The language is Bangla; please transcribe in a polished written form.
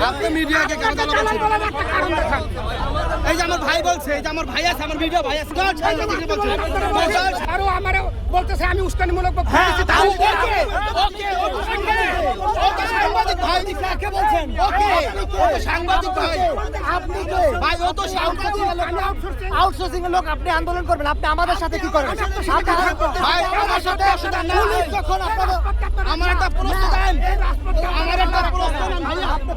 আপনি মিডিয়াকে কেন কারণ দেখান? এই যে আমার ভাই বলছে, এই যে আমার ভাই আছে, আমার ভিডিও ভাই আছে, আরো আমার বলতেছে আমি উস্কানিমূলক বক্তব্য দিচ্ছি। তাও ওকে ওকে সাংবাদিক ভাই কাকে বলছেন? ওকে সাংবাদিক ভাই, আপনি কে ভাই? ও তো সাংবাদিক, আউটসোর্সিং এর লোক। আপনি আন্দোলন করবেন, আপনি আমাদের সাথে কি করেন? ভাই আমার সাথে আসলে না, যখন আপনারা আমার একটা প্রশ্ন দেন, আমার একটা প্রশ্ন দেন ভাই, আপনি